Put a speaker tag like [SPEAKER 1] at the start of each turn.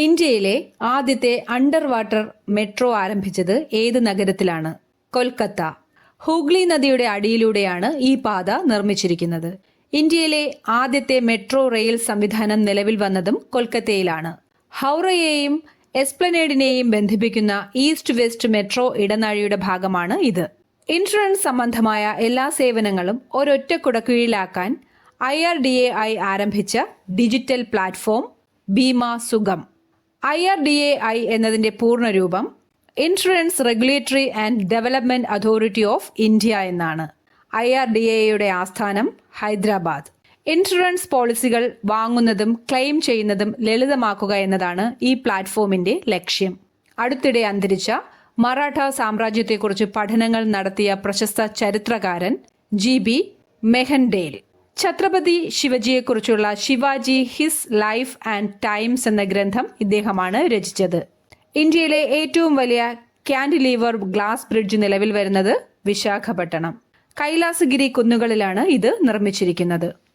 [SPEAKER 1] ഇന്ത്യയിലെ ആദ്യത്തെ under water metro ആരംഭിച്ചത് ഏത് നഗരത്തിലാണ്? കൊൽക്കത്ത. ഹൂഗ്ലി നദിയുടെ അടിയിലൂടെയാണ് ഈ പാത നിർമ്മിച്ചിരിക്കുന്നത്. ഇന്ത്യയിലെ ആദ്യത്തെ മെട്രോ റെയിൽ സംവിധാനം നിലവിൽ വന്നതും കൊൽക്കത്തയിലാണ്. ഹൗറയെയും എസ്പ്ലനേഡിനെയും ബന്ധിപ്പിക്കുന്ന ഈസ്റ്റ് വെസ്റ്റ് മെട്രോ ഇടനാഴിയുടെ ഭാഗമാണ് ഇത്. ഇൻഷുറൻസ് സംബന്ധമായ എല്ലാ സേവനങ്ങളും ഒരൊറ്റ കുടക്കീഴിലാക്കാൻ IRDAI ആരംഭിച്ച digital platform Bima Sugam. IRDAI എന്നതിന്റെ പൂർണ്ണരൂപം insurance regulatory and development authority of India എന്നാണ്. IRDAIയുടെ ആസ്ഥാനം ഹൈദരാബാദ്. ഇൻഷുറൻസ് പോളിസികൾ വാങ്ങുന്നതും ക്ലെയിം ചെയ്യുന്നതും ലളിതമാക്കുക എന്നതാണ് ഈ പ്ലാറ്റ്ഫോമിന്റെ ലക്ഷ്യം. അടുത്തിടെ അന്തരിച്ച മറാഠ സാമ്രാജ്യത്തെക്കുറിച്ച് പഠനങ്ങൾ നടത്തിയ പ്രശസ്ത ചരിത്രകാരൻ GB മെഹൻഡേൽ ഛത്രപതി ശിവജിയെക്കുറിച്ചുള്ള Shivaji his life and times എന്ന ഗ്രന്ഥം ഇദ്ദേഹമാണ് രചിച്ചത്. ഇന്ത്യയിലെ ഏറ്റവും വലിയ കാൻഡിലീവർ ഗ്ലാസ് ബ്രിഡ്ജ് നിലവിൽ വരുന്നത് വിശാഖപട്ടണം. കൈലാസഗിരി കുന്നുകളിലാണ് ഇത് നിർമ്മിച്ചിരിക്കുന്നത്.